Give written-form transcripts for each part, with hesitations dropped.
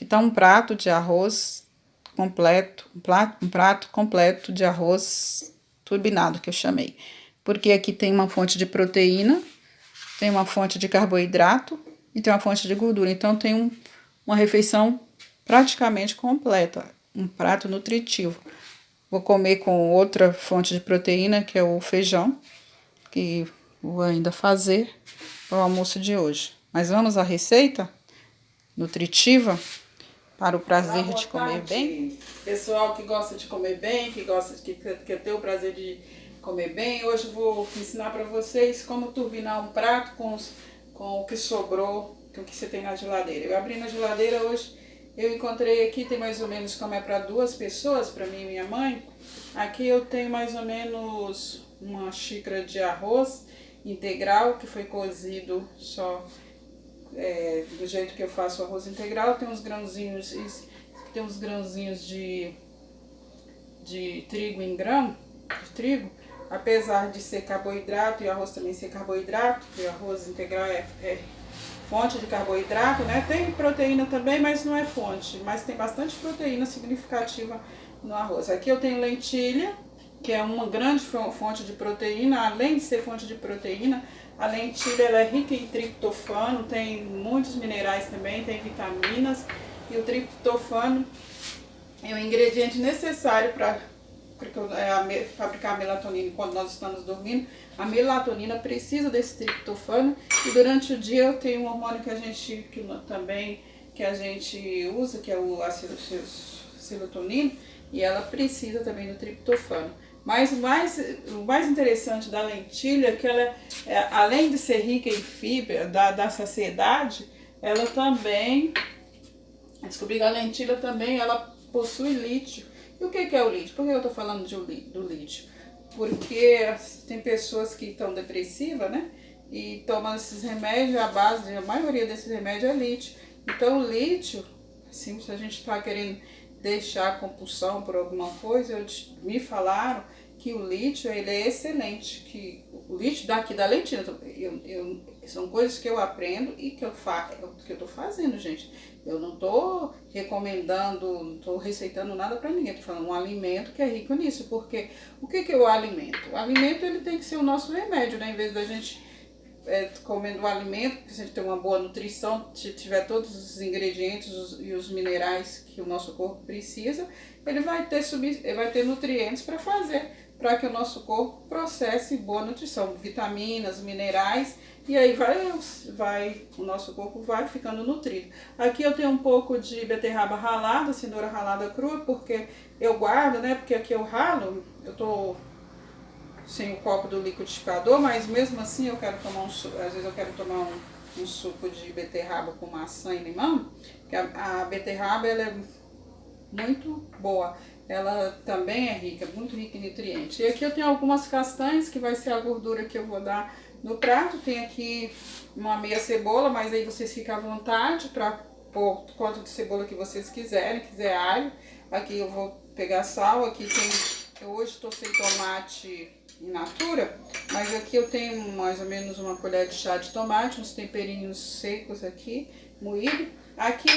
Aqui tá um prato de arroz completo, um prato completo de arroz turbinado, que eu chamei. Porque aqui tem uma fonte de proteína, tem uma fonte de carboidrato e tem uma fonte de gordura. Então tem uma refeição praticamente completa, um prato nutritivo. Vou comer com outra fonte de proteína, que é o feijão, que vou ainda fazer para o almoço de hoje. Mas vamos à receita nutritiva para o prazer de comer bem? Pessoal que gosta de comer bem, que gosta de que tem o prazer de comer bem, hoje eu vou ensinar para vocês como turbinar um prato com o que sobrou, com o que você tem na geladeira. Eu abri na geladeira hoje, eu encontrei aqui, tem mais ou menos como é para 2 pessoas, para mim e minha mãe. Aqui eu tenho mais ou menos uma xícara de arroz integral que foi cozido só do jeito que eu faço o arroz integral. Tem uns grãozinhos, tem uns grãozinhos de trigo em grão, de trigo, apesar de ser carboidrato e o arroz também ser carboidrato, porque o arroz integral é fonte de carboidrato, né? Tem proteína também, mas não é fonte, mas tem bastante proteína significativa no arroz. Aqui eu tenho lentilha, que é uma grande fonte de proteína. Além de ser fonte de proteína, a lentilha ela é rica em triptofano, tem muitos minerais também, tem vitaminas, e o triptofano é o ingrediente necessário para fabricar a melatonina. Quando nós estamos dormindo, a melatonina precisa desse triptofano, e durante o dia eu tenho um hormônio que a gente usa, que é a serotonina, e ela precisa também do triptofano. Mas o mais interessante da lentilha é que ela, além de ser rica em fibra, da saciedade, ela também, descobri que a lentilha também ela possui lítio. E o que é o lítio? Por que eu estou falando do lítio? Porque tem pessoas que estão depressivas, né? E tomam esses remédios, a maioria desses remédios é lítio. Então o lítio, assim, se a gente está querendo deixar a compulsão por alguma coisa, me falaram que o lítio ele é excelente, que o lítio daqui da lentilha, são coisas que eu aprendo e que eu estou fazendo, gente. Eu não estou recomendando, não estou receitando nada para ninguém, estou falando um alimento que é rico nisso, porque o que é o alimento? O alimento ele tem que ser o nosso remédio, né? Em vez da gente comendo o alimento, que a gente tem uma boa nutrição, se tiver todos os ingredientes e os minerais que o nosso corpo precisa, ele vai ter nutrientes para que o nosso corpo processe boa nutrição, vitaminas, minerais, e aí o nosso corpo vai ficando nutrido. Aqui eu tenho um pouco de beterraba ralada, cenoura ralada crua, porque eu guardo, né? Porque aqui eu ralo, eu tô sem o copo do liquidificador, mas mesmo assim eu quero tomar às vezes eu quero tomar um suco de beterraba com maçã e limão, que a beterraba ela é muito boa, ela também é muito rica em nutrientes. E aqui eu tenho algumas castanhas, que vai ser a gordura que eu vou dar no prato. Tem aqui uma meia cebola, mas aí vocês ficam à vontade para pôr quanto de cebola que vocês quiserem, quiser alho. Aqui eu vou pegar sal, aqui eu hoje estou sem tomate in natura, mas aqui eu tenho mais ou menos uma colher de chá de tomate, uns temperinhos secos aqui, moído. Aqui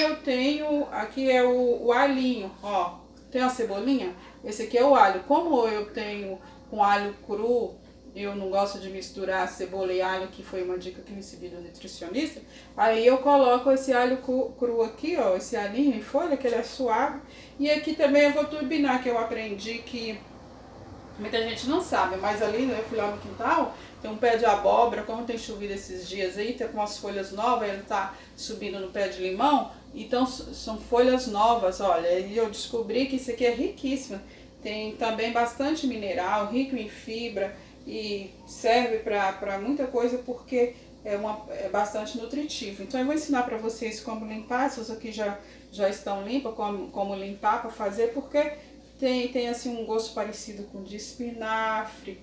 é o alhinho, ó, tem a cebolinha, esse aqui é o alho. Como eu tenho com alho cru, eu não gosto de misturar cebola e alho, que foi uma dica que eu recebi do nutricionista, aí eu coloco esse alho cru aqui, ó, esse alhinho em folha, que ele é suave. E aqui também eu vou turbinar, que eu aprendi que muita gente não sabe, mas ali eu fui lá no quintal, tem um pé de abóbora, como tem chovido esses dias aí, tá com as folhas novas, ele tá subindo no pé de limão, então são folhas novas, olha, e eu descobri que isso aqui é riquíssimo, tem também bastante mineral, rico em fibra e serve para muita coisa, porque é bastante nutritivo. Então eu vou ensinar para vocês como limpar, essas aqui já estão limpas, como limpar para fazer, porque tem assim um gosto parecido com de espinafre,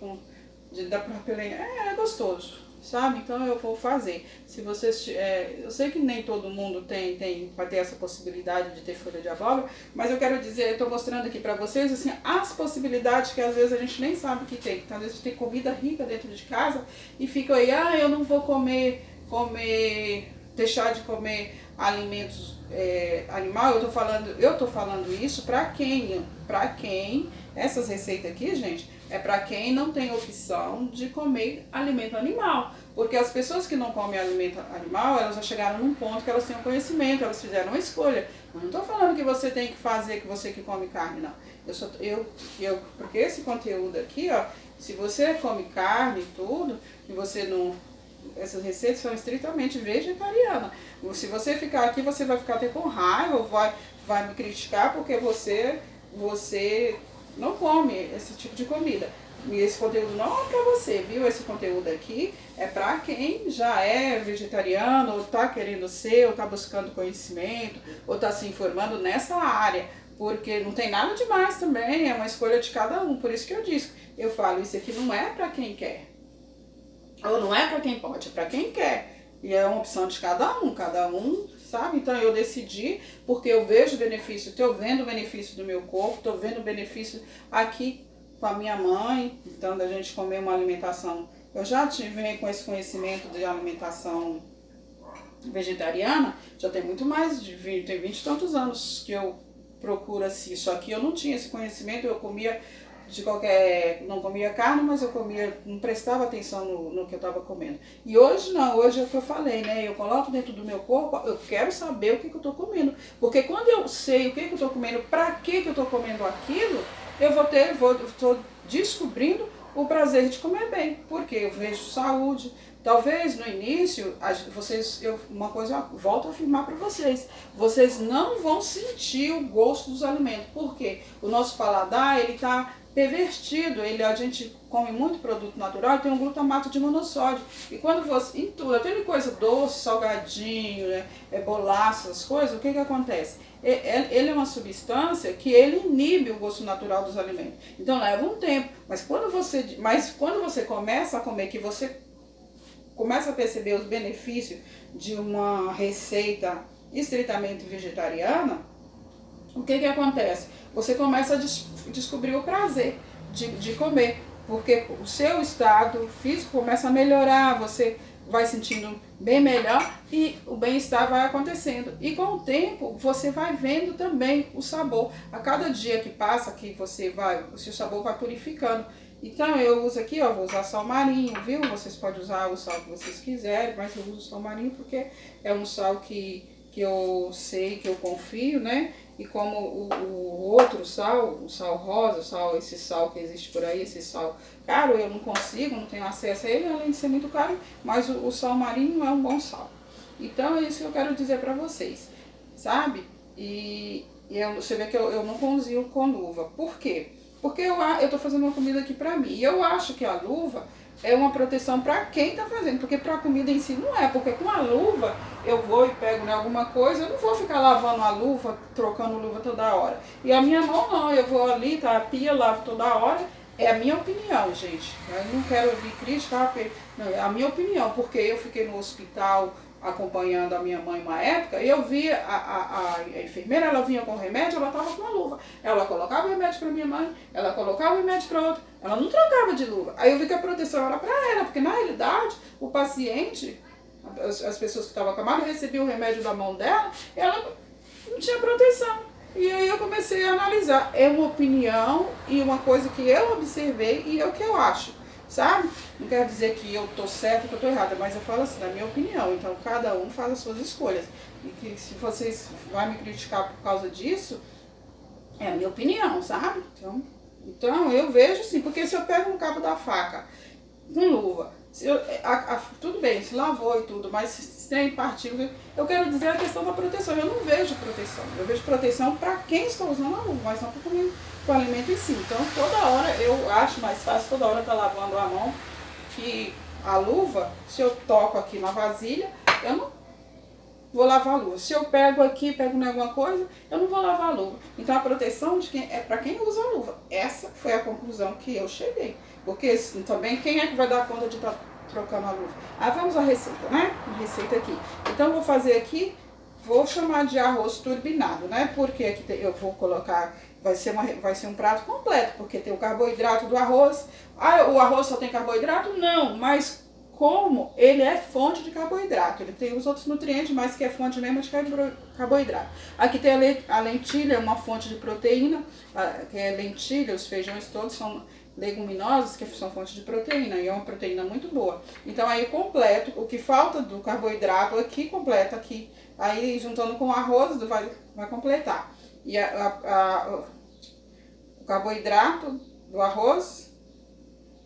da própria lenha. É gostoso, sabe? Então eu vou fazer. Se vocês, eu sei que nem todo mundo vai ter essa possibilidade de ter folha de abóbora, mas eu quero dizer, eu tô mostrando aqui pra vocês assim as possibilidades que às vezes a gente nem sabe que tem. Então às vezes tem comida rica dentro de casa e fica aí, eu não vou deixar de comer alimentos animal, eu tô falando isso para quem? Para quem, essas receitas aqui, gente, é para quem não tem opção de comer alimento animal. Porque as pessoas que não comem alimento animal, elas já chegaram num ponto que elas têm um conhecimento, elas fizeram uma escolha. Eu não estou falando que você tem que fazer, que você que come carne, não. Porque esse conteúdo aqui, ó, se você come carne e tudo, e você não... Essas receitas são estritamente vegetarianas. Se você ficar aqui, você vai ficar até com raiva, ou vai me criticar porque você não come esse tipo de comida. E esse conteúdo não é para você, viu? Esse conteúdo aqui é para quem já é vegetariano, ou está querendo ser, ou está buscando conhecimento, ou está se informando nessa área. Porque não tem nada demais também, é uma escolha de cada um. Por isso que eu falo, isso aqui não é para quem quer. Ou não é para quem pode, é para quem quer. E é uma opção de cada um, sabe? Então eu decidi, porque eu vejo o benefício, estou vendo o benefício do meu corpo, estou vendo o benefício aqui com a minha mãe, então da gente comer uma alimentação. Eu já tive com esse conhecimento de alimentação vegetariana, já tem muito mais de 20 e tantos anos que eu procuro assim, só que eu não tinha esse conhecimento, eu comia não comia carne, mas eu comia, não prestava atenção no que eu estava comendo. E hoje não, hoje é o que eu falei, né? Eu coloco dentro do meu corpo, eu quero saber o que eu estou comendo. Porque quando eu sei o que eu estou comendo, para que eu estou comendo aquilo, eu estou descobrindo o prazer de comer bem. Porque eu vejo saúde. Talvez no início, uma coisa eu volto a afirmar para vocês não vão sentir o gosto dos alimentos. Por quê? O nosso paladar, ele está pervertido, a gente come muito produto natural e tem um glutamato de monossódio. E quando você, em tudo, aquele coisa doce, salgadinho, né, bolacha, essas coisas, o que acontece? Ele é uma substância que ele inibe o gosto natural dos alimentos. Então leva um tempo, mas quando você começa a comer, que você começa a perceber os benefícios de uma receita estritamente vegetariana, o que acontece? Você começa a descobrir o prazer de comer, porque o seu estado físico começa a melhorar, você vai sentindo bem melhor e o bem-estar vai acontecendo. E com o tempo você vai vendo também o sabor. A cada dia que passa, o seu sabor vai purificando. Então eu uso aqui, ó, vou usar sal marinho, viu? Vocês podem usar o sal que vocês quiserem, mas eu uso sal marinho porque é um sal que eu sei, que eu confio, né? E como o outro sal, o sal rosa, esse sal que existe por aí, esse sal caro, eu não tenho acesso a ele, além de ser muito caro, mas o sal marinho é um bom sal. Então é isso que eu quero dizer pra vocês, sabe? Você vê que eu não cozinho com luva. Por quê? Porque eu tô fazendo uma comida aqui pra mim. E eu acho que a luva é uma proteção para quem tá fazendo, porque para a comida em si não é, porque com a luva eu vou e pego, né, alguma coisa, eu não vou ficar lavando a luva, trocando luva toda hora. E a minha mão não, eu vou ali, tá, a pia, lavo toda hora. É a minha opinião, gente. Eu não quero ouvir crítica, não, é a minha opinião, porque eu fiquei no hospital acompanhando a minha mãe uma época, e eu vi a enfermeira, ela vinha com remédio, ela estava com a luva. Ela colocava o remédio para minha mãe, ela colocava o remédio para outra, ela não trocava de luva. Aí eu vi que a proteção era para ela, porque na realidade o paciente, as pessoas que estavam acamadas, recebiam o remédio da mão dela, ela não tinha proteção. E aí eu comecei a analisar. É uma opinião e uma coisa que eu observei e é o que eu acho. Sabe? Não quer dizer que eu tô certa ou que eu tô errada, mas eu falo assim, na minha opinião. Então cada um faz as suas escolhas. E que se vocês vão me criticar por causa disso, é a minha opinião, sabe? Então eu vejo assim, porque se eu pego um cabo da faca com luva, tudo bem, se lavou e tudo, mas se tem partículas, eu quero dizer a questão da proteção. Eu não vejo proteção. Eu vejo proteção para quem está usando a luva, mas não para comer o alimento em si. Então toda hora eu acho mais fácil, toda hora tá lavando a mão, que a luva, se eu toco aqui na vasilha, eu não vou lavar a luva. Se eu pego aqui, pego em alguma coisa, eu não vou lavar a luva. Então a proteção é para quem usa a luva. Essa foi a conclusão que eu cheguei. Porque também quem é que vai dar conta de estar trocando a luva? Vamos à receita, né? A receita aqui. Então eu vou fazer aqui, vou chamar de arroz turbinado, né? Porque aqui eu vou colocar, vai ser um prato completo, porque tem o carboidrato do arroz. O arroz só tem carboidrato? Não, mas como ele é fonte de carboidrato. Ele tem os outros nutrientes, mas que é fonte mesmo de carboidrato. Aqui tem a lentilha, uma fonte de proteína, que é lentilha, os feijões todos são leguminosas, que são fonte de proteína, e é uma proteína muito boa. Então aí completo, o que falta do carboidrato aqui, completa aqui. Aí juntando com o arroz, vai completar. E o carboidrato do arroz,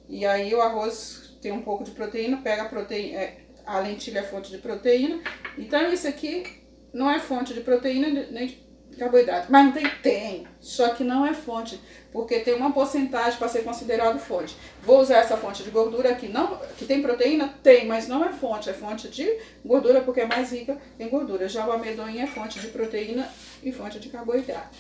e aí o arroz tem um pouco de proteína, pega a proteína, a lentilha é fonte de proteína. Então isso aqui não é fonte de proteína nem de carboidrato, mas não tem, só que não é fonte, porque tem uma porcentagem para ser considerado fonte. Vou usar essa fonte de gordura aqui, não, que tem proteína? Tem, mas não é fonte de gordura porque é mais rica em gordura. Já o amendoim é fonte de proteína e fonte de carboidrato.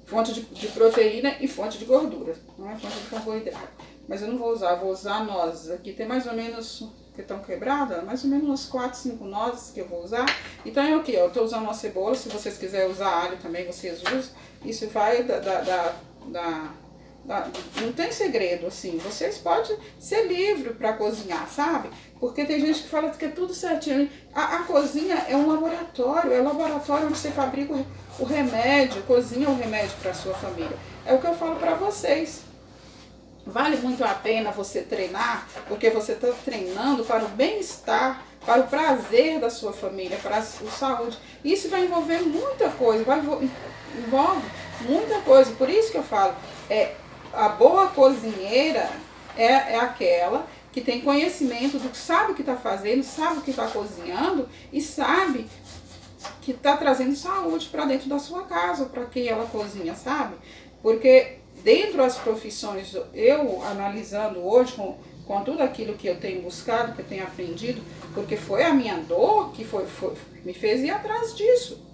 Fonte de proteína e fonte de gordura, não é fonte de carboidrato. Mas eu não vou usar nozes. Aqui tem mais ou menos, que estão quebradas, mais ou menos umas 4, 5 nozes que eu vou usar. Então é aqui, ó, eu estou usando uma cebola, se vocês quiserem usar alho também, vocês usam. Isso vai não tem segredo, assim, vocês podem ser livres para cozinhar, sabe? Porque tem gente que fala que é tudo certinho. A cozinha é um laboratório onde você fabrica o remédio, cozinha o remédio para a sua família. É o que eu falo para vocês. Vale muito a pena você treinar, porque você está treinando para o bem-estar, para o prazer da sua família, para a sua saúde. Isso vai envolver muita coisa, envolve muita coisa. Por isso que eu falo, a boa cozinheira é aquela que tem conhecimento do que sabe o que está fazendo, sabe o que está cozinhando e sabe que está trazendo saúde para dentro da sua casa, para quem ela cozinha, sabe? Porque dentro das profissões, eu analisando hoje com tudo aquilo que eu tenho buscado, que eu tenho aprendido, porque foi a minha dor que me fez ir atrás disso.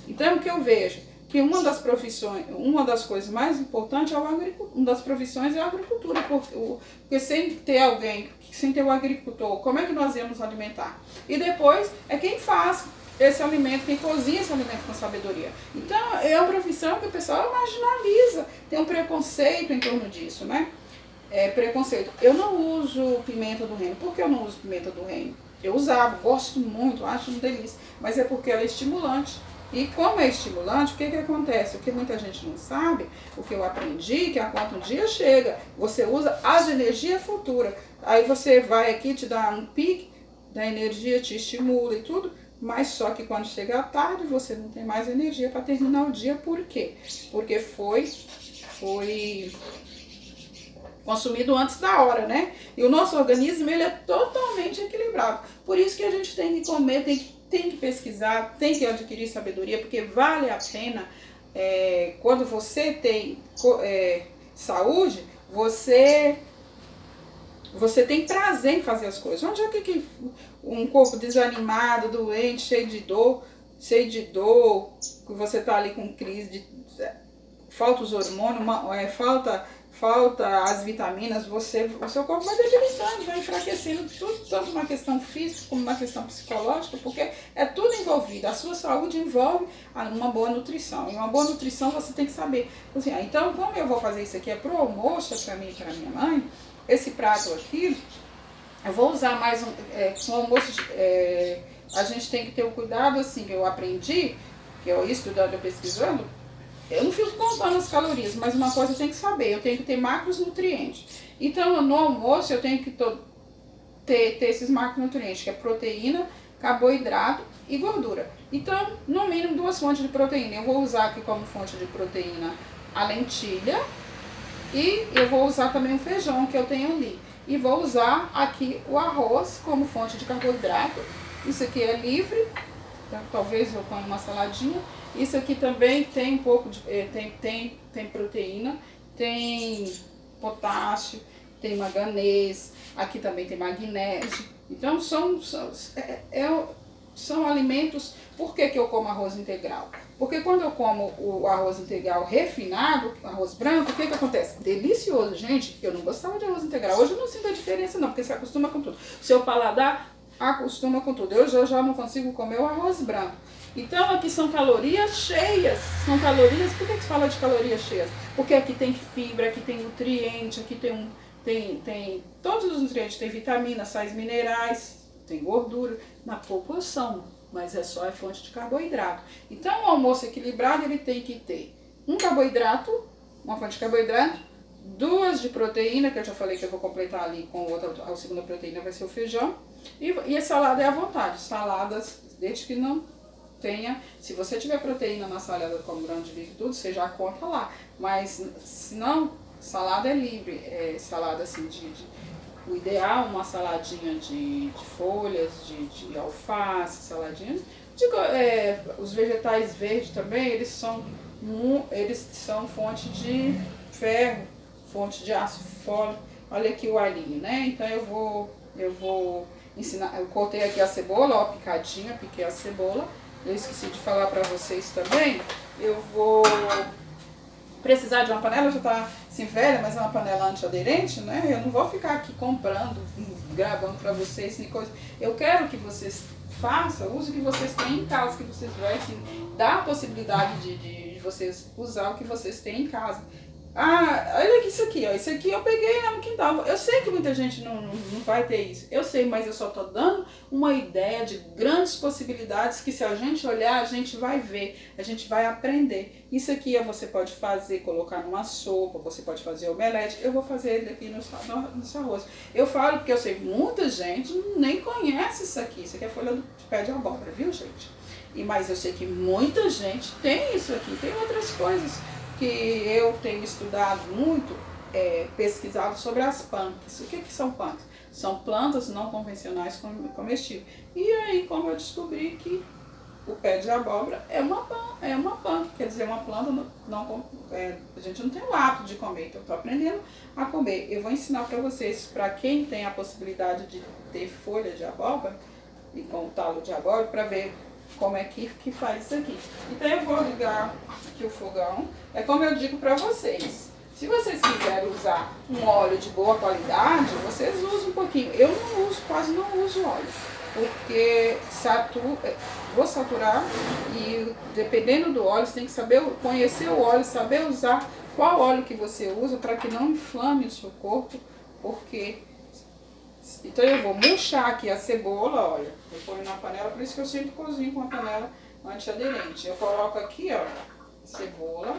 Então o que eu vejo? Que uma das profissões, uma das coisas mais importantes uma das profissões é a agricultura, porque sem ter alguém, sem ter o agricultor, como é que nós íamos alimentar? E depois é quem faz esse alimento, quem cozinha esse alimento com sabedoria. Então é uma profissão que o pessoal marginaliza, tem um preconceito em torno disso, né? Preconceito. Eu não uso pimenta do reino. Por que eu não uso pimenta do reino? Eu usava, gosto muito, acho uma delícia, mas é porque ela é estimulante. E como é estimulante, o que acontece? O que muita gente não sabe, o que eu aprendi, que a conta um dia chega, você usa as energias futuras. Aí você vai aqui, te dá um pique da energia, te estimula e tudo, mas só que quando chega a tarde, você não tem mais energia para terminar o dia. Por quê? Porque foi consumido antes da hora, né? E o nosso organismo, ele é totalmente equilibrado. Por isso que a gente tem que comer, tem que pesquisar, tem que adquirir sabedoria, porque vale a pena, quando você tem saúde, você tem prazer em fazer as coisas. Onde é que um corpo desanimado, doente, cheio de dor, que você está ali com crise, falta os hormônios, falta as vitaminas, o seu corpo vai debilitando, vai enfraquecendo, tudo, tanto uma questão física como uma questão psicológica, porque é tudo envolvido. A sua saúde envolve uma boa nutrição. E uma boa nutrição você tem que saber cozinhar. Então, como eu vou fazer isso aqui? É para o almoço, para mim e para minha mãe. Esse prato aqui, eu vou usar mais no almoço. A gente tem que ter o cuidado, assim, que eu aprendi, que eu estudando, eu pesquisando. Eu não fico contando as calorias, mas uma coisa eu tenho que saber, eu tenho que ter macronutrientes. Então, no almoço, eu tenho que ter esses macronutrientes, que é proteína, carboidrato e gordura. Então, no mínimo 2 fontes de proteína. Eu vou usar aqui como fonte de proteína a lentilha e eu vou usar também o feijão que eu tenho ali. E vou usar aqui o arroz como fonte de carboidrato. Isso aqui é livre, então, talvez eu ponha uma saladinha. Isso aqui também tem um pouco de tem proteína, tem potássio, tem manganês, aqui também tem magnésio. Então são alimentos. Por que eu como arroz integral? Porque quando eu como o arroz integral refinado, arroz branco, o que acontece? Delicioso, gente. Eu não gostava de arroz integral. Hoje eu não sinto a diferença não, porque você acostuma com tudo. Seu paladar acostuma com tudo. Eu já não consigo comer o arroz branco. Então aqui são calorias cheias, são calorias, por que se fala de calorias cheias? Porque aqui tem fibra, aqui tem nutriente, aqui tem tem todos os nutrientes, tem vitaminas, sais minerais, tem gordura, na proporção, mas é fonte de carboidrato. Então o almoço equilibrado ele tem que ter um carboidrato, uma fonte de carboidrato, duas de proteína, que eu já falei que eu vou completar ali com outra, a segunda proteína vai ser o feijão, e a salada é à vontade, saladas, desde que não tenha, se você tiver proteína na salada como grão de bico e tudo, você já conta lá, mas se não, salada é livre, salada assim o ideal uma saladinha de folhas, de alface, saladinha, os vegetais verdes também, eles são fonte de ferro, fonte de ácido fólico. Olha aqui o alhinho, né? Então eu vou ensinar, eu cortei aqui a cebola, ó, picadinha, piquei a cebola. Eu esqueci de falar pra vocês também, eu vou precisar de uma panela, já tá assim velha, mas é uma panela antiaderente, né? Eu não vou ficar aqui comprando, gravando pra vocês, nem coisa. Eu quero que vocês façam, use o que vocês têm em casa, que vocês vai assim, dar a possibilidade de vocês usar o que vocês têm em casa. Ah, olha aqui isso aqui, ó. Isso aqui eu peguei lá no quintal. Eu sei que muita gente não vai ter isso. Eu sei, mas eu só tô dando uma ideia de grandes possibilidades que se a gente olhar, a gente vai ver, a gente vai aprender. Isso aqui você pode fazer, colocar numa sopa, você pode fazer omelete. Eu vou fazer ele aqui no arroz. Eu falo porque eu sei, muita gente nem conhece isso aqui. Isso aqui é folha do pé de abóbora, viu, gente? Mas eu sei que muita gente tem isso aqui, tem outras coisas que eu tenho estudado muito, pesquisado sobre as punks. O que são punks? São plantas não convencionais comestíveis. E aí, como eu descobri que o pé de abóbora é uma punk, quer dizer, uma planta a gente não tem o hábito de comer, então eu estou aprendendo a comer. Eu vou ensinar para vocês, para quem tem a possibilidade de ter folha de abóbora e com o talo de abóbora, para ver como é que faz isso aqui. Então eu vou ligar aqui o fogão. É como eu digo para vocês, se vocês quiserem usar um óleo de boa qualidade, vocês usam um pouquinho. Eu não uso, quase não uso óleo, porque vou saturar e dependendo do óleo, você tem que saber conhecer o óleo, saber usar qual óleo que você usa para que não inflame o seu corpo, porque... Então eu vou murchar aqui a cebola, olha, eu ponho na panela, por isso que eu sempre cozinho com a panela antiaderente. Eu coloco aqui, ó, cebola,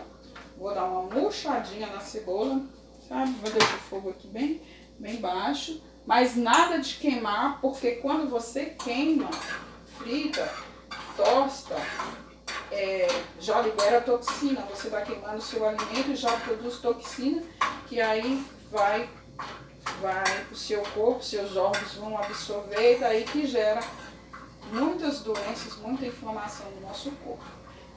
vou dar uma murchadinha na cebola, sabe? Vou deixar o fogo aqui bem baixo, mas nada de queimar, porque quando você queima, frita, tosta, já libera toxina, você vai queimando o seu alimento e já produz toxina, que aí vai o seu corpo, seus órgãos vão absorver, e daí que gera muitas doenças, muita inflamação no nosso corpo.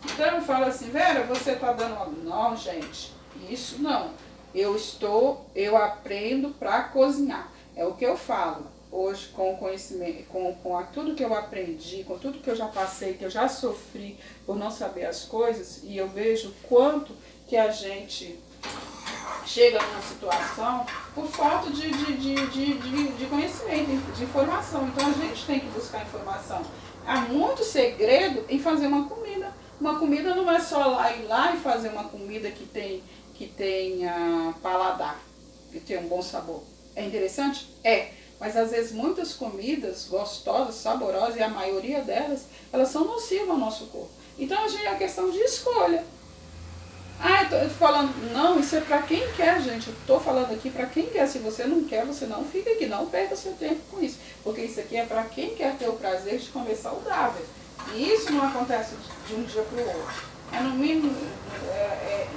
Então eu falo assim, Vera, você tá dando... Não, gente, isso não. Eu aprendo para cozinhar. É o que eu falo hoje com o conhecimento, com tudo que eu aprendi, com tudo que eu já passei, que eu já sofri por não saber as coisas, e eu vejo quanto que a gente chega numa situação por falta de conhecimento, de informação. Então a gente tem que buscar informação. Há muito segredo em fazer uma comida. Uma comida não é só ir lá e fazer uma comida que tenha paladar, que tenha um bom sabor. É interessante? É. Mas às vezes muitas comidas gostosas, saborosas, e a maioria delas, elas são nocivas ao nosso corpo. Então a gente é uma questão de escolha. Ah, eu tô falando, não, isso é pra quem quer, gente. Eu tô falando aqui pra quem quer. Se você não quer, você não fica aqui, não perca seu tempo com isso. Porque isso aqui é pra quem quer ter o prazer de comer saudável. E isso não acontece de um dia pro outro. É no mínimo,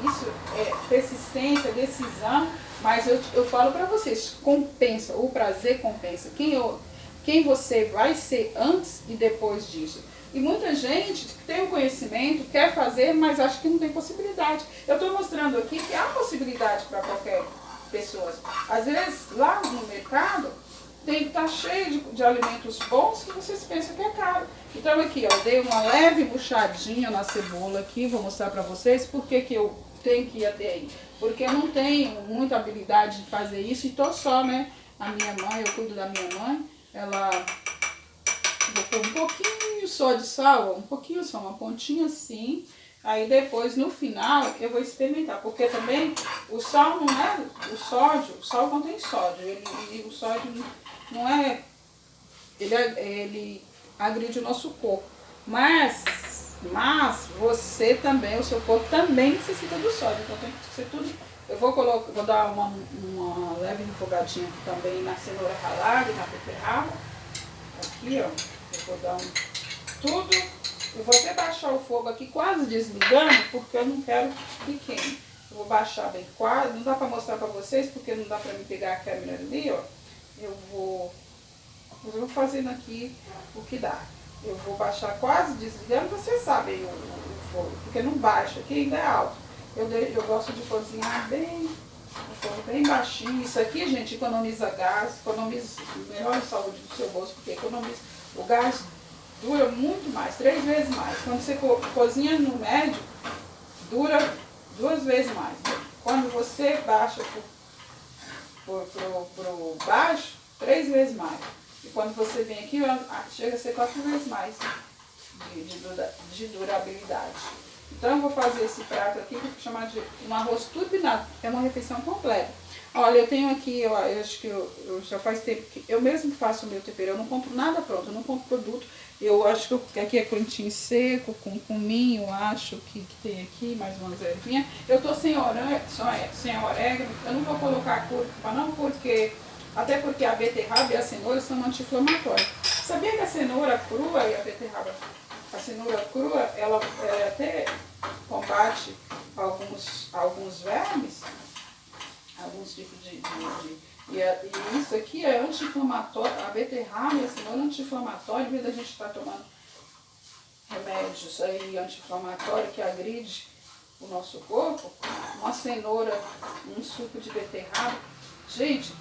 isso é persistência, decisão, mas eu falo pra vocês, compensa, o prazer compensa. Quem você vai ser antes e depois disso. E muita gente tem o conhecimento, quer fazer, mas acha que não tem possibilidade. Eu estou mostrando aqui que há possibilidade para qualquer pessoa. Às vezes, lá no mercado, tem que estar cheio de alimentos bons que vocês pensam que é caro. Então aqui, ó, eu dei uma leve buchadinha na cebola aqui, vou mostrar para vocês por que eu tenho que ir até aí. Porque eu não tenho muita habilidade de fazer isso e tô só, né? A minha mãe, eu cuido da minha mãe, ela... Vou pôr um pouquinho só de sal, um pouquinho só, uma pontinha assim, Aí depois, no final, eu vou experimentar. Porque também o sal não é o sódio, o sal contém sódio. O sódio não é... Ele agride o nosso corpo. Mas você também, o seu corpo também necessita do sódio. Então tem que ser tudo. Eu vou dar uma leve refogadinha aqui também na cenoura ralada e na beterraba. Aqui, ó. Eu vou dar tudo. Eu vou até baixar o fogo aqui quase desligando, porque eu não quero que queime. Eu vou baixar bem quase. Não dá pra mostrar pra vocês, porque não dá pra me pegar a câmera ali, ó. Eu vou fazendo aqui o que dá. Eu vou baixar quase desligando, vocês sabem o fogo, porque não baixa, aqui ainda é alto. Eu gosto de cozinhar bem, o fogo bem baixinho. Isso aqui, gente, economiza gás, economiza melhor saúde do seu bolso, porque economiza o gás, dura muito mais, 3 vezes mais. Quando você cozinha no médio, dura 2 vezes mais. Quando você baixa pro baixo, 3 vezes mais. E quando você vem aqui, chega a ser 4 vezes mais de durabilidade. Então eu vou fazer esse prato aqui, que eu vou chamar de um arroz turbinado. É uma refeição completa. Olha, eu tenho aqui, eu acho que eu já faz tempo que eu mesmo faço o meu tempero. Eu não compro nada pronto, eu não compro produto. Eu acho que aqui é clentinho seco, com cominho, eu acho que tem aqui, mais umas ervinhas. Eu tô sem orégano, eu não vou colocar cúrcuma não, até porque a beterraba e a cenoura são anti-inflamatórias. Sabia que a cenoura crua e a beterraba, a cenoura crua, ela até combate alguns vermes, alguns tipos e isso aqui é anti-inflamatório, a beterraba e a cenoura é anti-inflamatória, em vez da gente estar tomando remédios aí anti-inflamatórios que agride o nosso corpo, uma cenoura, um suco de beterraba. Gente,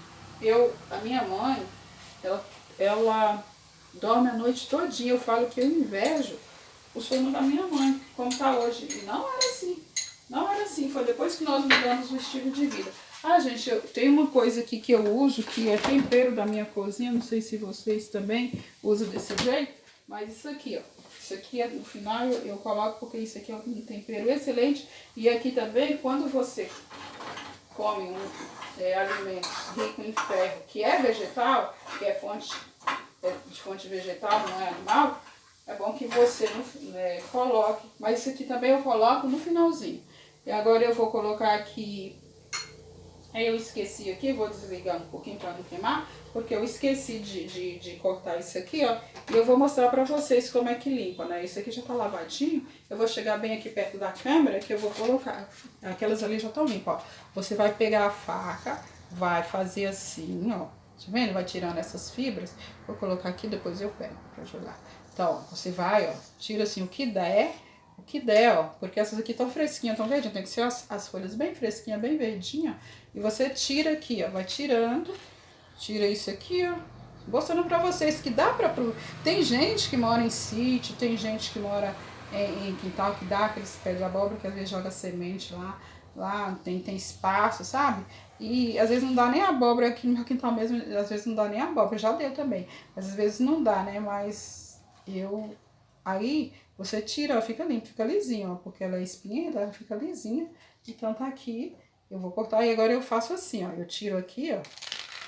a minha mãe, ela dorme a noite todinha. Eu falo que eu invejo o sono da minha mãe, como está hoje. E não era assim. Não era assim. Foi depois que nós mudamos o estilo de vida. Ah, gente, tem uma coisa aqui que eu uso, que é tempero da minha cozinha. Não sei se vocês também usam desse jeito. Mas isso aqui, ó. Isso aqui, no final, eu coloco porque isso aqui é um tempero excelente. E aqui também, quando você come alimentos ricos em ferro, que é vegetal, que é de fonte vegetal, não é animal, é bom que você coloque. Mas isso aqui também eu coloco no finalzinho. E agora eu vou colocar aqui. Aí eu esqueci aqui, vou desligar um pouquinho para não queimar, porque eu esqueci de cortar isso aqui, ó. E eu vou mostrar para vocês como é que limpa, né? Isso aqui já tá lavadinho. Eu vou chegar bem aqui perto da câmera, que eu vou colocar. Aquelas ali já estão limpas, ó. Você vai pegar a faca, vai fazer assim, ó. Tá vendo? Vai tirando essas fibras. Vou colocar aqui, depois eu pego pra jogar. Então, ó, você vai, ó, tira assim o que der, ó, porque essas aqui estão fresquinhas, estão verdinhas, tem que ser as folhas bem fresquinhas, bem verdinhas. E você tira aqui, ó, vai tirando, tira isso aqui, ó, mostrando pra vocês que dá pra... Tem gente que mora em sítio, tem gente que mora em quintal, que dá aqueles pés de abóbora, que às vezes joga semente lá tem espaço, sabe? E às vezes não dá nem abóbora aqui no meu quintal mesmo, às vezes não dá nem abóbora, já deu também, mas às vezes não dá, né, mas aí você tira, ó, fica limpo, fica lisinho, ó, porque ela é espinha, ela fica lisinha. Então tá aqui, eu vou cortar e agora eu faço assim, ó, eu tiro aqui, ó.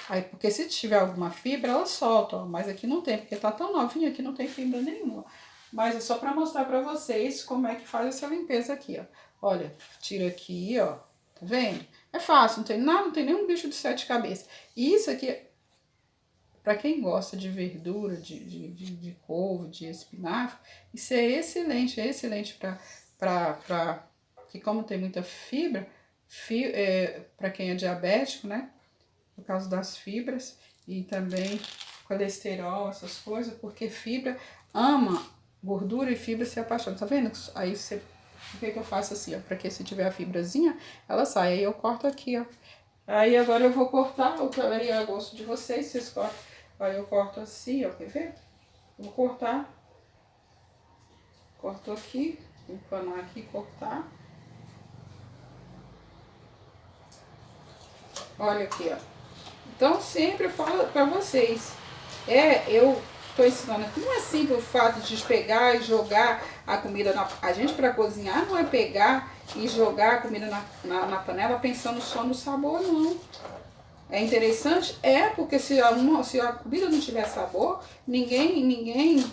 Aí, porque se tiver alguma fibra, ela solta, ó, mas aqui não tem, porque tá tão novinha que não tem fibra nenhuma. Mas é só pra mostrar pra vocês como é que faz essa limpeza aqui, ó. Olha, tira aqui, ó, tá vendo? É fácil, não tem nada, não tem nenhum bicho de 7 cabeças. E isso aqui, para quem gosta de verdura, de couve, de espinafre, isso é excelente para que como tem muita fibra, para quem é diabético, né? Por causa das fibras e também colesterol, essas coisas, porque fibra ama gordura e fibra se apaixona, tá vendo? Aí você, o que eu faço assim, ó, para que se tiver a fibrazinha, ela sai. Aí eu corto aqui, ó. Aí agora eu vou cortar, o que é a gosto de vocês cortam. Aí eu corto assim, ó, quer ver? Vou cortar. Corto aqui, empanar aqui, cortar. Olha aqui, ó. Então sempre eu falo pra vocês, eu estou ensinando aqui não é simples o fato de pegar e jogar a comida a gente para cozinhar não é pegar e jogar a comida na panela pensando só no sabor, não. É interessante? É, porque se a comida não tiver sabor, ninguém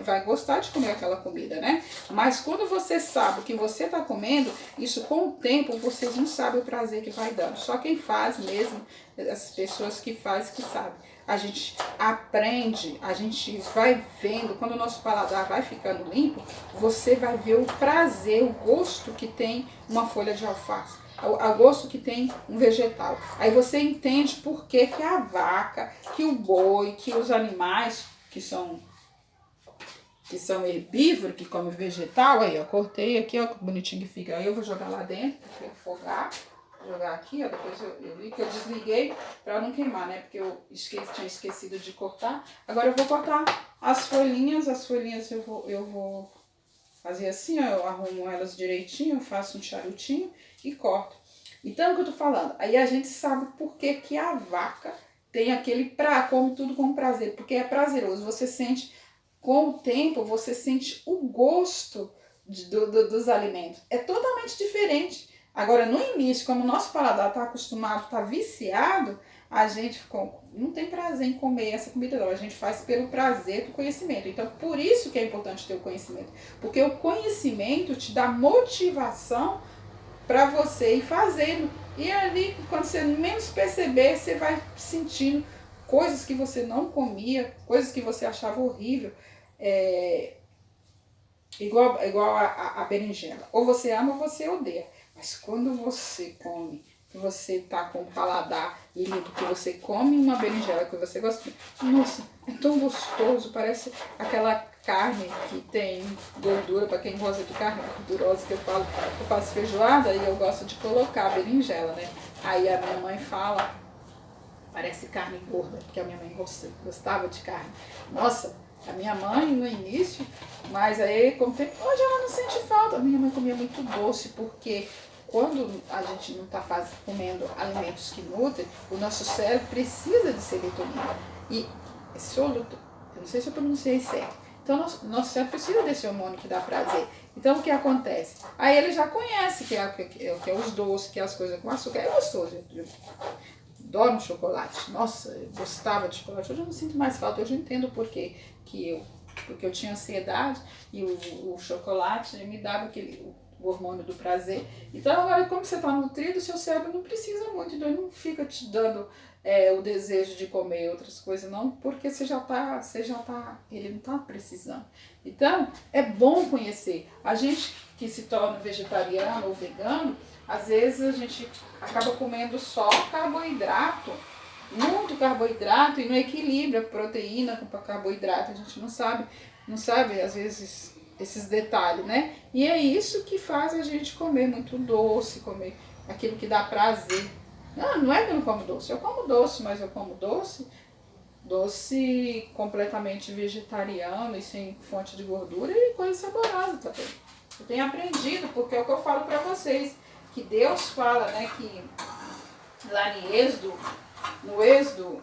vai gostar de comer aquela comida, né? Mas quando você sabe o que você está comendo, isso com o tempo vocês não sabem o prazer que vai dando. Só quem faz mesmo, as pessoas que fazem, que sabem. A gente aprende, a gente vai vendo, quando o nosso paladar vai ficando limpo, você vai ver o prazer, o gosto que tem uma folha de alface, o gosto que tem um vegetal. Aí você entende por que a vaca, que o boi, que os animais que são herbívoros, que comem vegetal, aí ó, cortei aqui, ó, que bonitinho que fica. Aí eu vou jogar lá dentro, para afogar, jogar aqui, ó, depois eu vi que eu desliguei para não queimar, né, porque eu tinha esquecido de cortar. Agora eu vou cortar as folhinhas eu vou fazer assim, ó, eu arrumo elas direitinho, eu faço um charutinho e corto. Então, o que eu tô falando? Aí a gente sabe por que a vaca tem aquele come tudo com prazer, porque é prazeroso, você sente. Com o tempo, você sente o gosto dos alimentos. É totalmente diferente. Agora, no início, como o nosso paladar está acostumado, está viciado, a gente não tem prazer em comer essa comida, não. A gente faz pelo prazer do conhecimento. Então, por isso que é importante ter o conhecimento. Porque o conhecimento te dá motivação para você ir fazendo. E ali, quando você menos perceber, você vai sentindo coisas que você não comia, coisas que você achava horrível. Igual a berinjela. Ou você ama ou você odeia. Mas quando você come, que você tá com o paladar limpo, que você come uma berinjela que você gosta, nossa, é tão gostoso, parece aquela carne que tem gordura, para quem gosta de carne gordurosa, que eu faço feijoada e eu gosto de colocar a berinjela, né? Aí a minha mãe fala, parece carne gorda, porque a minha mãe gostava de carne. Nossa, a minha mãe no início, mas aí hoje ela não sente falta. A minha mãe comia muito doce, porque quando a gente não está comendo alimentos que nutrem, o nosso cérebro precisa de serotonina. E eu não sei se eu pronunciei certo. Então, nosso cérebro precisa desse hormônio que dá prazer. Então, o que acontece? Aí ele já conhece que é os doces, que é as coisas com açúcar. É gostoso. Eu adoro um chocolate. Nossa, eu gostava de chocolate. Hoje eu não sinto mais falta. Hoje eu entendo por quê. Porque eu tinha ansiedade e o chocolate me dava o hormônio do prazer. Então agora, como você está nutrido, o seu cérebro não precisa muito, então ele não fica te dando o desejo de comer outras coisas, não, porque ele não está precisando. Então é bom conhecer. A gente que se torna vegetariano ou vegano, às vezes a gente acaba comendo só carboidrato, muito carboidrato, e não equilibra proteína com carboidrato. A gente não sabe às vezes esses detalhes, né? E é isso que faz a gente comer muito doce, comer aquilo que dá prazer. Não é que eu não como doce, eu como doce, mas eu como doce completamente vegetariano e sem fonte de gordura e coisa saborosa também. Eu tenho aprendido, porque é o que eu falo para vocês, que Deus fala, né, que lá no Êxodo,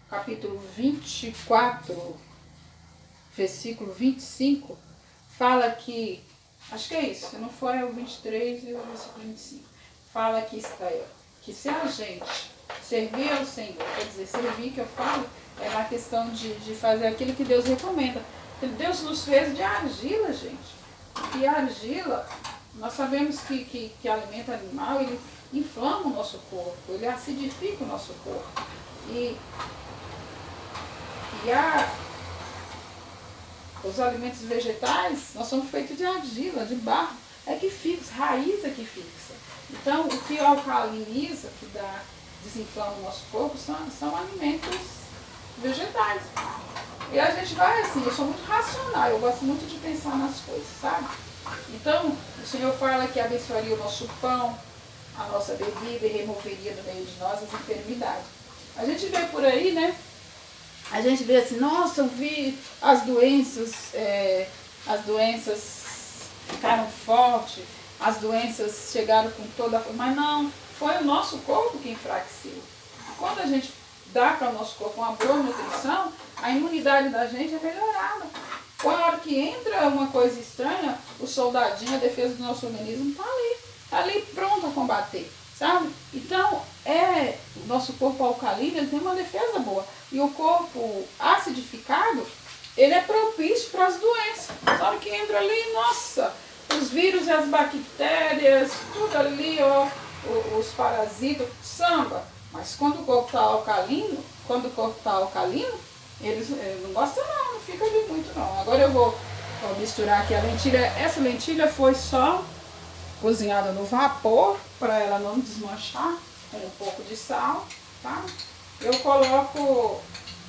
capítulo 24, versículo 25, fala que, acho que é isso, se não for é o 23 e o versículo 25, fala que se a gente servir ao Senhor, quer dizer, servir que eu falo, é na questão de fazer aquilo que Deus recomenda. Deus nos fez de argila, gente. E a argila, nós sabemos que alimento animal, ele inflama o nosso corpo, ele acidifica o nosso corpo. Os alimentos vegetais, nós somos feitos de argila, de barro, é que fixa, raiz é que fixa. Então, o que alcaliniza, que desinflama o nosso corpo, são alimentos vegetais. E a gente vai assim, eu sou muito racional, eu gosto muito de pensar nas coisas, sabe? Então, o Senhor fala que abençoaria o nosso pão, a nossa bebida e removeria do meio de nós as enfermidades. A gente vê por aí, né? A gente vê assim, nossa, eu vi as doenças ficaram fortes, as doenças chegaram com toda a força, mas não, foi o nosso corpo que enfraqueceu. Quando a gente dá para o nosso corpo uma boa nutrição, a imunidade da gente é melhorada. Quando a hora que entra uma coisa estranha, o soldadinho, a defesa do nosso organismo tá ali pronto a combater, sabe? Então, o nosso corpo alcalino, ele tem uma defesa boa. E o corpo acidificado, ele é propício para as doenças. Na hora que entra ali, nossa, os vírus e as bactérias, tudo ali, ó, os parasitas, samba. Mas quando o corpo está alcalino, eles não gostam não fica de muito não. Agora eu vou misturar aqui a lentilha. Essa lentilha foi só cozinhada no vapor, para ela não desmanchar, com um pouco de sal, tá? Eu coloco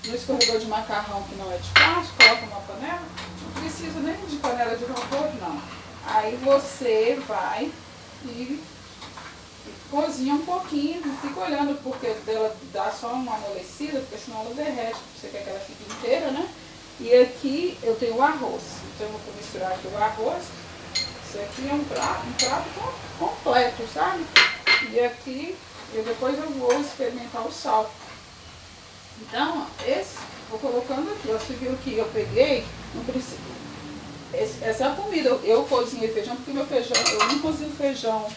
no escorredor de macarrão, que não é de plástico, coloco numa panela, não precisa nem de panela de vapor, não. Aí você vai e cozinha um pouquinho, não fica olhando porque dela dá só uma amolecida, porque senão ela derrete, você quer que ela fique inteira, né? E aqui eu tenho o arroz, então eu vou misturar aqui o arroz. Isso aqui é um prato completo, sabe? E aqui, depois eu vou experimentar o sal. Então, vou colocando aqui, ó, você viu que eu peguei, não precisa. Essa é a comida, eu cozinhei feijão, porque meu feijão, eu não cozinho feijão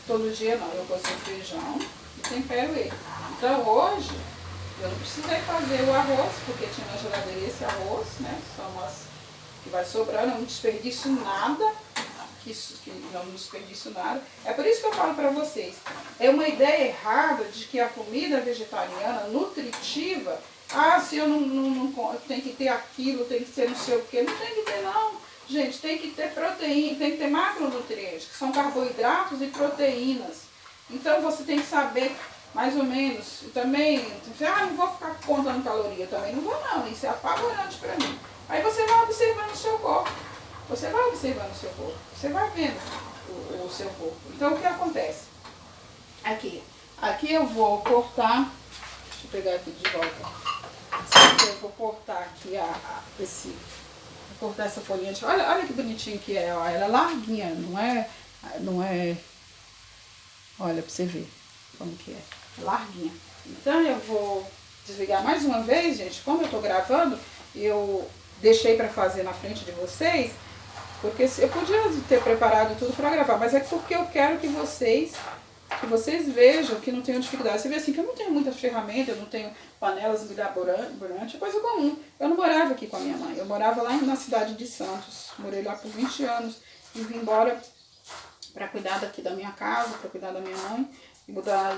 todo dia não, eu cozinho feijão e tempero ele. Então hoje, eu não precisei fazer o arroz, porque tinha na geladeira esse arroz, né? São umas que vai sobrando, eu não desperdiço nada. Que não desperdiço nada. É por isso que eu falo para vocês, é uma ideia errada de que a comida vegetariana nutritiva, se eu não tem que ter aquilo, tem que ser não sei o que, não tem que ter não. Gente, tem que ter proteína, tem que ter macronutrientes, que são carboidratos e proteínas. Então você tem que saber mais ou menos, e também, não vou ficar contando caloria, também não vou não, isso é apavorante para mim. Aí você vai observando o seu corpo. Você vai observando o seu corpo, você vai vendo o seu corpo. Então, o que acontece? Aqui eu vou cortar, deixa eu pegar aqui de volta. Eu vou cortar aqui vou cortar essa folhinha. Olha que bonitinho que é, ó, ela é larguinha, não é, olha pra você ver como que é, larguinha. Então, eu vou desligar mais uma vez, gente, como eu tô gravando, eu deixei pra fazer na frente de vocês, porque eu podia ter preparado tudo para gravar, mas é porque eu quero que vocês vejam que não tenho dificuldade. Você vê assim que eu não tenho muitas ferramentas, eu não tenho panelas mirabolantes, é coisa comum. Eu não morava aqui com a minha mãe, eu morava lá na cidade de Santos, morei lá por 20 anos e vim embora para cuidar daqui da minha casa, para cuidar da minha mãe, e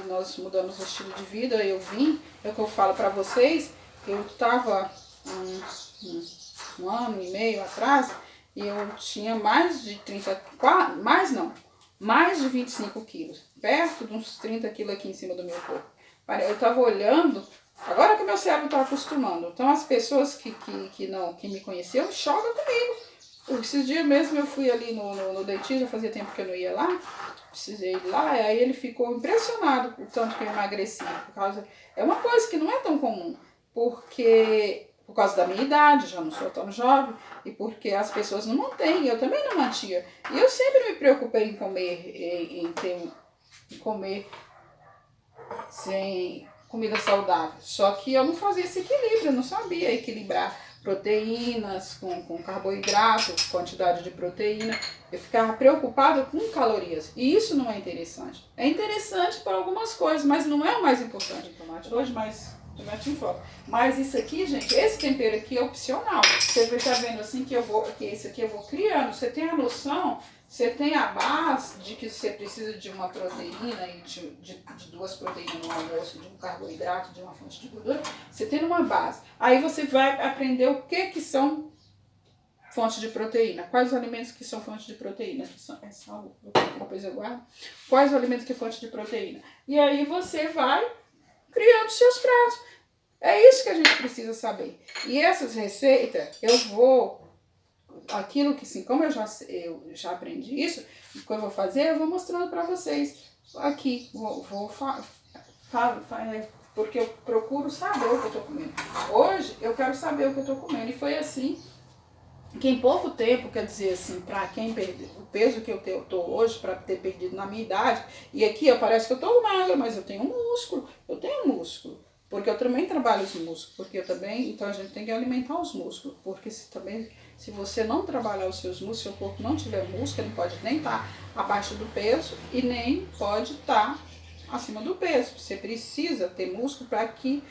nós mudamos o estilo de vida, eu vim, é o que eu falo para vocês, eu estava um ano e meio atrás, e eu tinha mais de 25 quilos, perto de uns 30 quilos aqui em cima do meu corpo. Eu estava olhando, agora que o meu cérebro está acostumando, então as pessoas que me conheciam chocam comigo. Esses dias mesmo eu fui ali no dentista, fazia tempo que eu não ia lá, precisei ir lá, e aí ele ficou impressionado com o tanto que eu emagreci, é uma coisa que não é tão comum, por causa da minha idade, já não sou tão jovem, e porque as pessoas não mantêm, eu também não mantinha. E eu sempre me preocupei em comer sem comida saudável. Só que eu não fazia esse equilíbrio, eu não sabia equilibrar proteínas com carboidrato, quantidade de proteína. Eu ficava preocupada com calorias. E isso não é interessante. É interessante para algumas coisas, mas não é o mais importante. Tomate hoje, tomate em foto. Mas isso aqui, gente, esse tempero aqui é opcional. Você tá vendo assim que esse aqui eu vou criando. Você tem a noção, você tem a base de que você precisa de uma proteína e de duas proteínas no almoço, de um carboidrato, de uma fonte de gordura. Você tem uma base. Aí você vai aprender o que são fontes de proteína. Quais os alimentos que são fontes de proteína? Depois eu guardo. Quais os alimentos que são fontes de proteína? E aí você vai criando seus pratos. É isso que a gente precisa saber. E essas receitas, aquilo que sim, como eu já aprendi isso, o que eu vou fazer, eu vou mostrando para vocês. Aqui, porque eu procuro saber o que eu estou comendo. Hoje, eu quero saber o que eu estou comendo. E foi assim, que em pouco tempo, quer dizer assim, para quem perdeu o peso que eu tô hoje, para ter perdido na minha idade, e aqui parece que eu estou magra, mas eu tenho músculo, Porque eu também trabalho os músculos, porque eu também, então a gente tem que alimentar os músculos, porque se você não trabalhar os seus músculos, seu corpo não tiver músculo, ele pode nem estar abaixo do peso e nem pode estar acima do peso. Você precisa ter músculo para que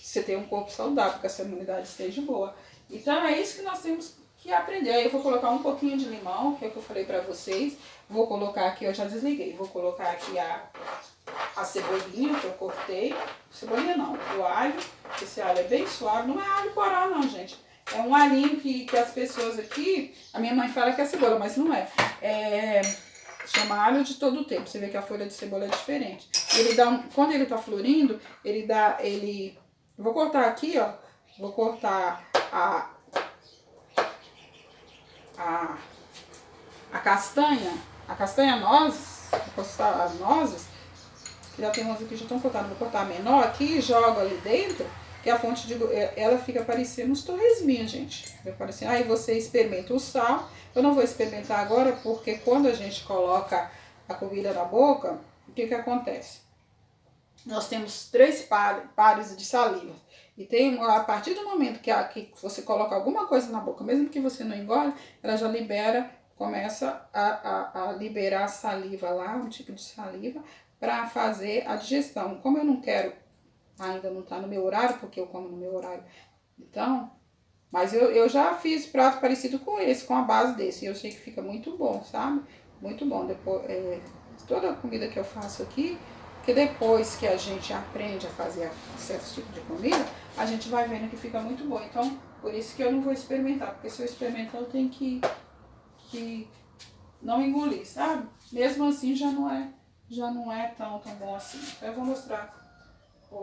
você tenha um corpo saudável, que a sua imunidade esteja boa. Então é isso que nós temos que aprender. Aí eu vou colocar um pouquinho de limão, que é o que eu falei para vocês. Vou colocar aqui, eu já desliguei, vou colocar aqui a cebolinha que eu cortei. Cebolinha não, o alho. Esse alho é bem suave, não é alho poró não, gente. É um alhinho que as pessoas aqui, a minha mãe fala que é cebola, mas não é. Chama alho de todo o tempo. Você vê que a folha de cebola é diferente. Ele dá quando ele tá florindo, vou cortar aqui, ó. Vou cortar a castanha noz, vou cortar as nozes, que já tem umas aqui que já estão cortadas. Vou cortar a menor aqui e jogo ali dentro, que a fonte ela fica parecendo uns torresminhos, gente. Aí você experimenta o sal. Eu não vou experimentar agora, porque quando a gente coloca a comida na boca, o que acontece? Nós temos 3 pares de saliva. E a partir do momento que você coloca alguma coisa na boca, mesmo que você não engole, ela já começa a liberar saliva lá, um tipo de saliva, para fazer a digestão. Como eu não quero, ainda não está no meu horário, porque eu como no meu horário, então, mas eu já fiz prato parecido com esse, com a base desse, e eu sei que fica muito bom, sabe? Muito bom. Depois, toda a comida que eu faço aqui, que depois que a gente aprende a fazer certos tipos de comida, a gente vai vendo que fica muito bom. Então, por isso que eu não vou experimentar, porque se eu experimentar, eu tenho que não engolir, sabe? Mesmo assim, já não é tão bom assim. Então, eu vou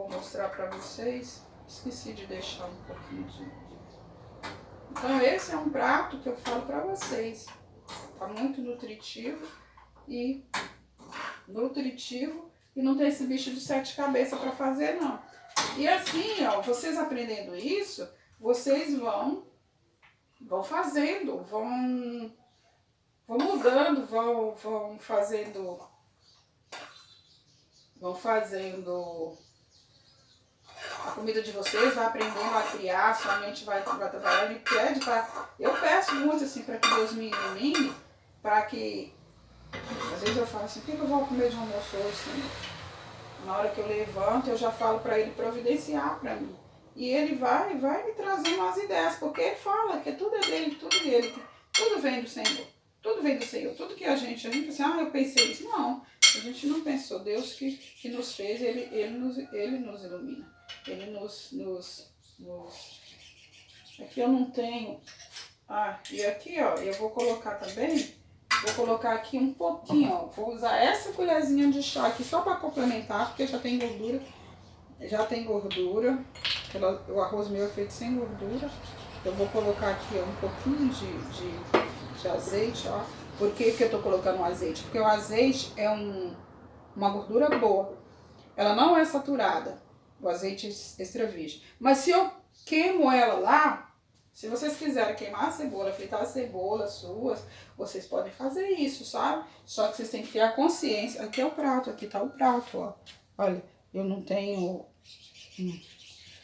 mostrar pra vocês. Esqueci de deixar um pouquinho de... Então, esse é um prato que eu falo pra vocês. Tá muito nutritivo e não tem esse bicho de 7 cabeças pra fazer, não. E assim, ó, vocês aprendendo isso, vocês vão fazendo, vão mudando, vão fazendo a comida de vocês, vai aprendendo a criar, sua mente vai trabalhar. Ele pede eu peço muito assim para que Deus me ilumine, para que, às vezes eu falo assim, o que eu vou comer de almoço hoje, Senhor? Na hora que eu levanto, eu já falo para ele providenciar para mim. E ele vai me trazendo as ideias, porque ele fala que tudo é dele, tudo vem do Senhor. Tudo vem do Senhor. Tudo que a gente pensa assim, eu pensei isso. Não, a gente não pensou. Deus que nos fez, ele nos ilumina. Ele nos... Aqui eu não tenho... e aqui, ó, eu vou colocar também... Vou colocar aqui um pouquinho, ó. Vou usar essa colherzinha de chá aqui só para complementar, porque já tem gordura. O arroz meu é feito sem gordura. Eu vou colocar aqui, ó, um pouquinho de azeite, ó. Por que eu tô colocando o azeite? Porque o azeite é uma gordura boa. Ela não é saturada, o azeite extra virgem. Mas se eu queimo ela lá, se vocês quiserem queimar a cebola, fritar a cebola suas, vocês podem fazer isso, sabe? Só que vocês têm que ter a consciência. Aqui é o prato, aqui tá o prato, ó. Olha, eu não tenho...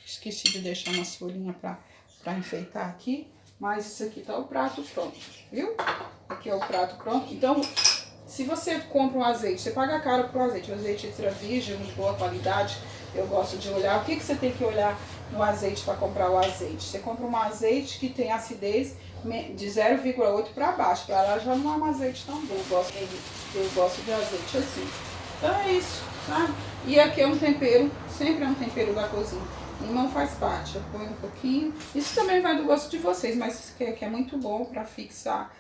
esqueci de deixar umas folhinhas pra enfeitar aqui. Mas isso aqui tá o prato pronto, viu? Aqui é o prato pronto. Então, se você compra um azeite, você paga caro pro azeite. O azeite extra virgem, de boa qualidade. Eu gosto de olhar. O que você tem que olhar no azeite para comprar o azeite? Você compra um azeite que tem acidez de 0,8 para baixo. Para lá já não é um azeite tão bom. Eu gosto de azeite assim. Então é isso, tá? E aqui é um tempero, sempre é um tempero da cozinha. Limão faz parte, eu ponho um pouquinho. Isso também vai do gosto de vocês, mas isso que é muito bom para fixar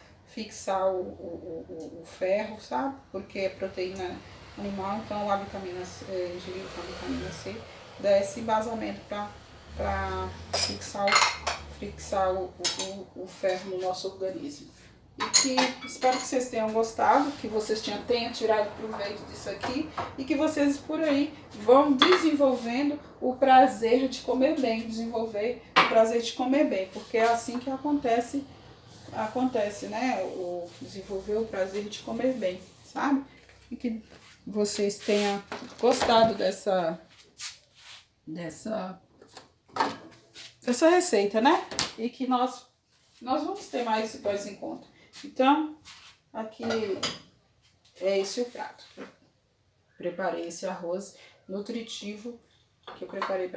o ferro, sabe? Porque é proteína animal, então a vitamina C, ingerir com a vitamina C, dá esse embasamento para fixar o ferro no nosso organismo. E que espero que vocês tenham gostado, que vocês tenham tirado proveito disso aqui e que vocês por aí vão desenvolvendo o prazer de comer bem, porque é assim que acontece, né? Desenvolver o prazer de comer bem, sabe? E que vocês tenham gostado dessa receita, né? E que nós vamos ter mais em conta. Então, aqui é esse o prato. Preparei esse arroz nutritivo que eu preparei